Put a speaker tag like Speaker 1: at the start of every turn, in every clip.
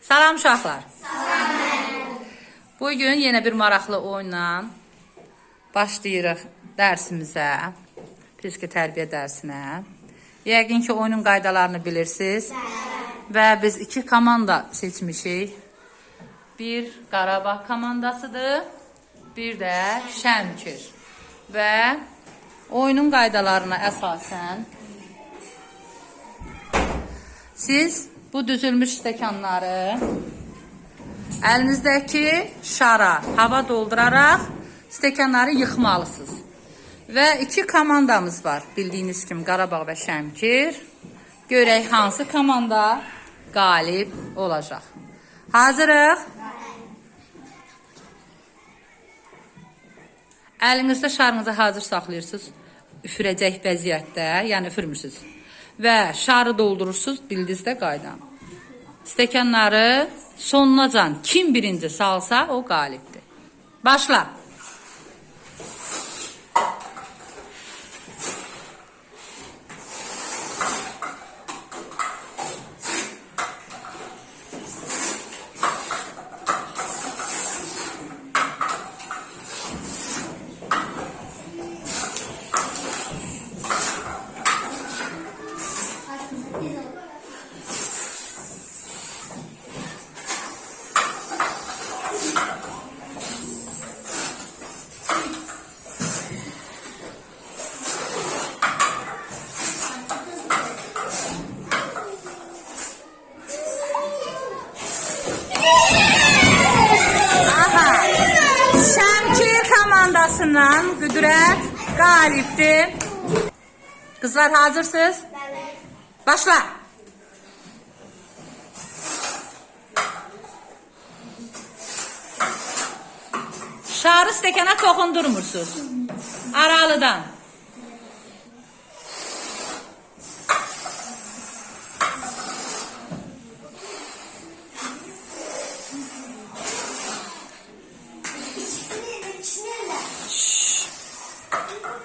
Speaker 1: Salam uşaqlar. Bugün yine bir maraqlı oyunla başlayırıq dərsimizə, fiziki tərbiyə dərsinə. Yəqin ki, oyunun qaydalarını bilirsiniz. Və biz iki komanda seçmişik. Bir Qarabağ komandasıdır, bir də Şəmkir. Və oyunun qaydalarına əsasən siz bu düzülmüş stəkanları əlinizdəki şara hava dolduraraq stəkanları yıxmalısınız. Və iki komandamız var. Bildiyiniz kimi Qarabağ və Şəmkir. Görək hansı komanda qalib olacaq. Hazırıq. Əlinizdə şarınızı hazır saxlayırsınız. Üfürəcək vəziyyətdə, yəni üfürmürsünüz. Və şarı doldurursunuz, bildinizdə qaydan. Stəkanları sonunacan kim birinci salsa o qalibdir. Başla. Komandasından Qüdrət qalibdir. Kızlar hazırsınız?
Speaker 2: Evet.
Speaker 1: Başla. Şarı stəkana toxundurmursunuz. Aralıdan.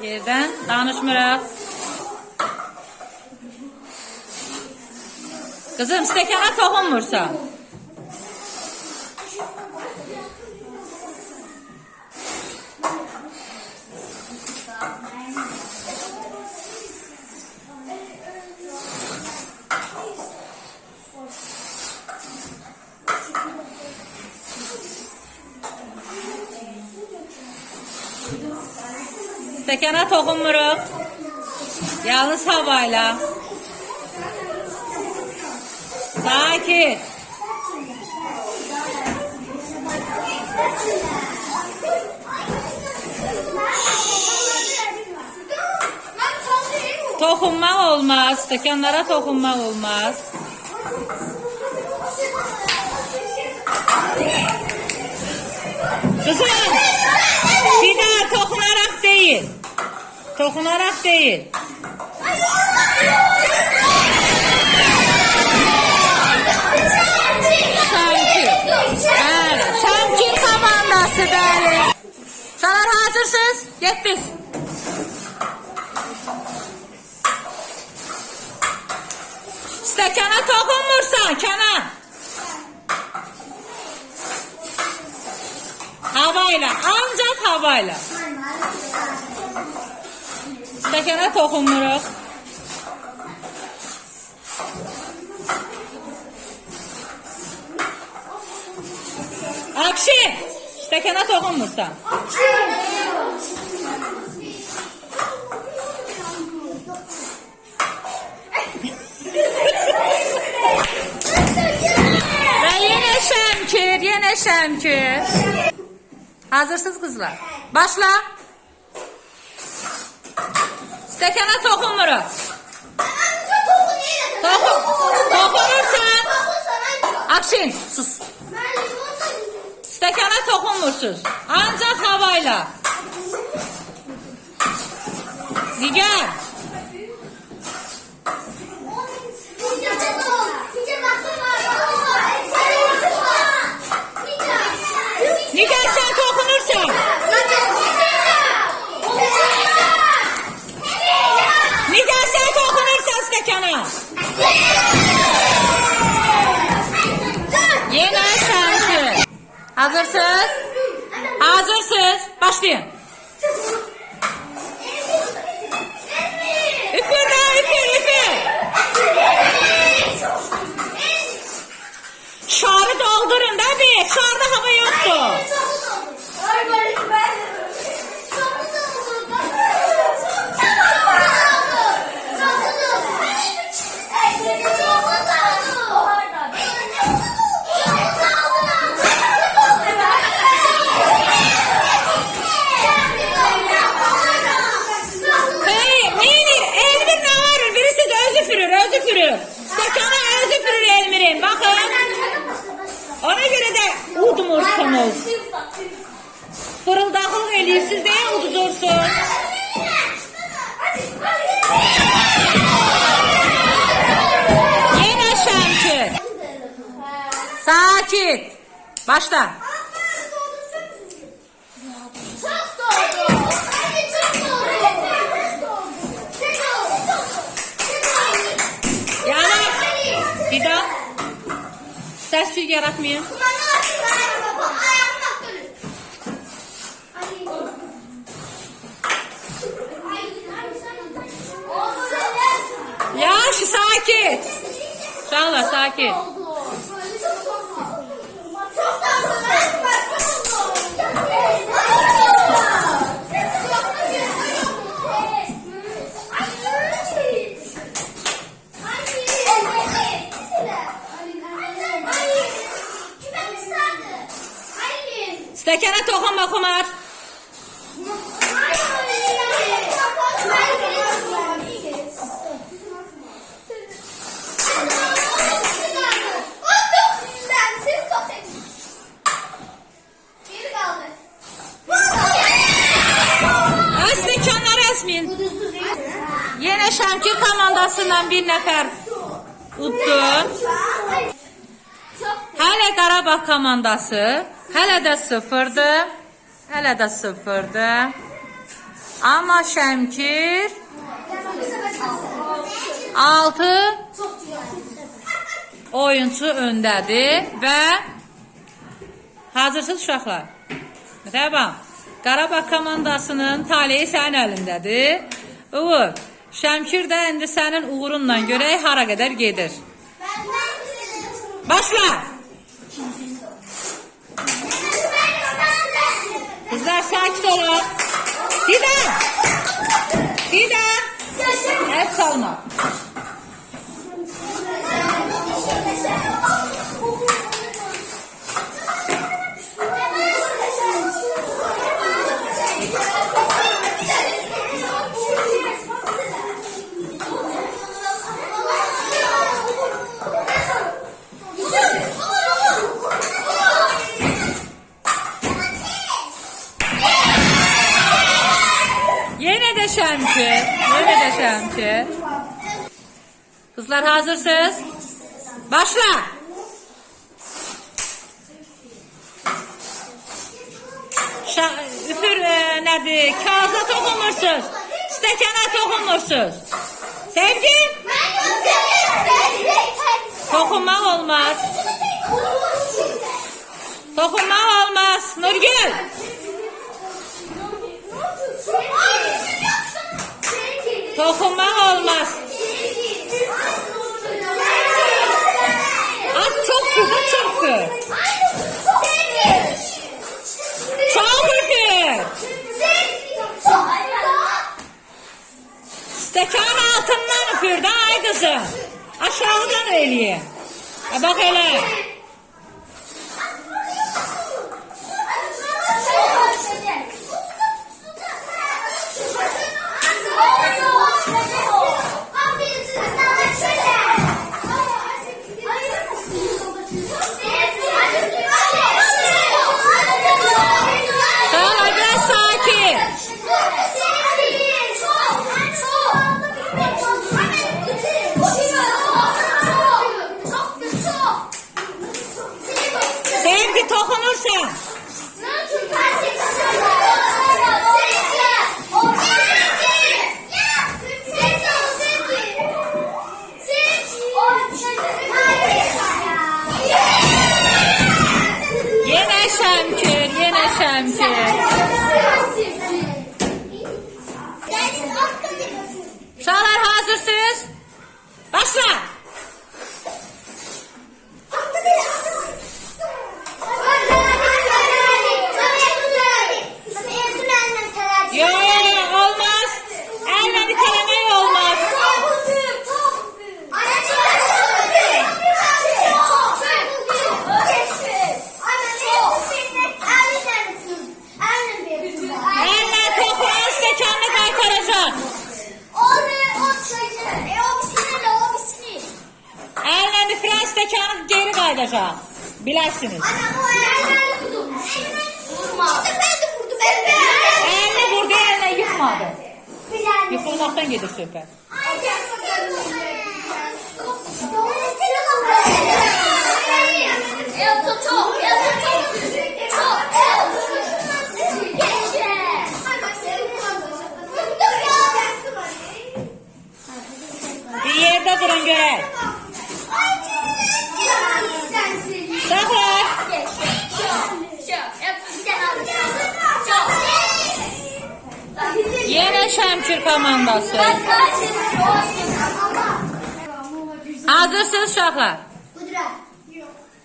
Speaker 1: Yerdən danışmırıq. Kızım stəkana toxunmursan. Stəkana toxunmuruq. Yalnız havayla. Sakit. Toxunmaq olmaz. Stəkanlara toxunmaq olmaz. Kızım, bir daha toxunarak değil. Toxunarak değil. Şəmkir komandası bəli. Uşaqlar hazırsınız? Getdiniz. Stəkana toxunmursan, Kənan. Havayla, ancaq havayla. Stəkana toxunmuruq. Akşi, stəkana toxunmursan. Və yenə Şəmkir, yenə Şəmkir. Hazırsınız kızlar? Başla. Stəkana toxunmuruq. Toxunursan. Akşin, sus. Stəkana toxunmursuz. Ancaq havayla. Nigar. Nigar sen toxunursan. Nigar sen toxunursan stəkana. Hazırsınız? Hazırsınız. Başlayın. Üfür de üfür. Şarı doldurun da bir. Şarda hava yoktu. Stekana özü fırır Elmir'in. Bakın. Ona göre de udmursunuz. Fırıldaqlıq eləyirsiniz deyə uduzursunuz. Yenə Şəmkir. Sakit. Başla. Bir daha. Ses yaratmayın. Yaş sakit. Uşaqlar sakit. Stekana toxunma Xumar. Stekanları əsməyin. Yenə Şəmkir komandasından bir nəfər uddu. Hələ Qarabağ komandası hələ də sıfırdır. Hələ də sıfırdır. Amma Şəmkir 6 oyuncu öndədir və hazırsınız uşaqlar. Tamam. Qarabağ komandasının taleyi sənin əlindədir. Uğur, Şəmkir də indi sənin uğurunla görək hara qədər gedir. Başla. Kızlar sakit olun. Didem. Didem. El salma. Yine de Şəmkir. Kızlar hazırsınız? Başla. Üfür nədir? Kağıza toxunmursuz. Stekana toxunmursuz. Sevgi? Toxunmaq olmaz. Toxunmaq olmaz. Nurgül? Toxunmaq olmaz. Az çok üfür, çok üfür. Çok üfür. Stekan altından üfür da ay kızım. Aşağıdan eləyə. Bak elə. Sevgi toxunursan. Yenə Şəmkir, yenə Şəmkir. Uşaqlar hazırsınız? Başla. Yok, olmaz. Elle itələmək olmaz. Elle toprağın stəkanını qaytaracaq. Elle nifrən stəkanı geri qayıdacaq. Bilərsiniz. Elle vurdu, elle yıkmadı. Yıkılmaktan gelir söhbət. Bir yerde durun görək. Uşaqlar. Yenə Şəmkir komandası. Hazırsınız uşaqlar?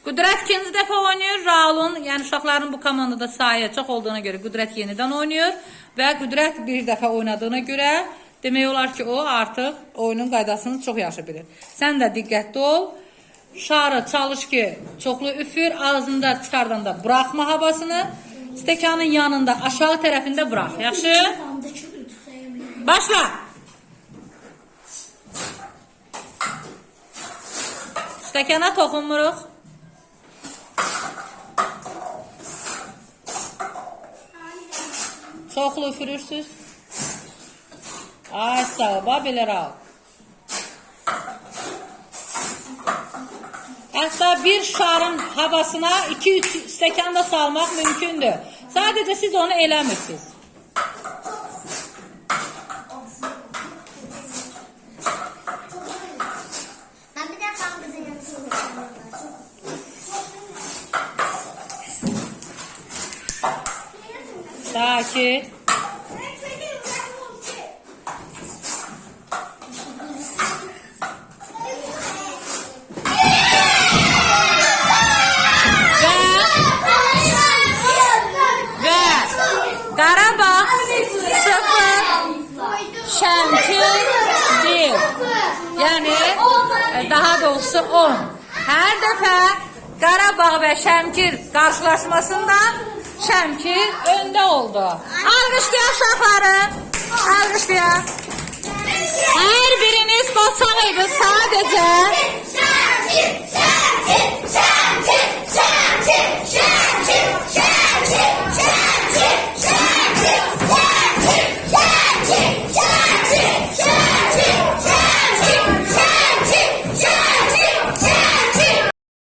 Speaker 1: Qüdrət ikinci dəfə oynayır. Raulun, yəni uşaqların bu komandada sayı çox olduğuna görə Qüdrət yenidən oynayır. Və Qüdrət bir dəfə oynadığına görə demək olar ki, o artıq oyunun qaydasını çox yaxşı bilir. Sən də diqqətli ol. Şarı çalış ki, çoxlu üfür, ağzında çıxardanda buraxma havasını. Stəkanın yanında, aşağı tərəfində burax. Yaxşı? Başla. Stəkana toxunmuruq. Çoxlu üfürürsünüz. Ay sağ ol, belə al. Hətta bir şarın havasına 2-3 stəkan da salmaq mümkündür. Sadəcə siz onu eləmirsiniz. Sakit. Qarabağ 0, Şəmkir 1. Yəni, daha doğrusu 10. Hər dəfə Qarabağ və Şəmkir qarşılaşmasında Şəmkir öndə oldu. Alqışlayaq uşaqları. Alqışlayaq. Hər biriniz batsaq idi sadəcə.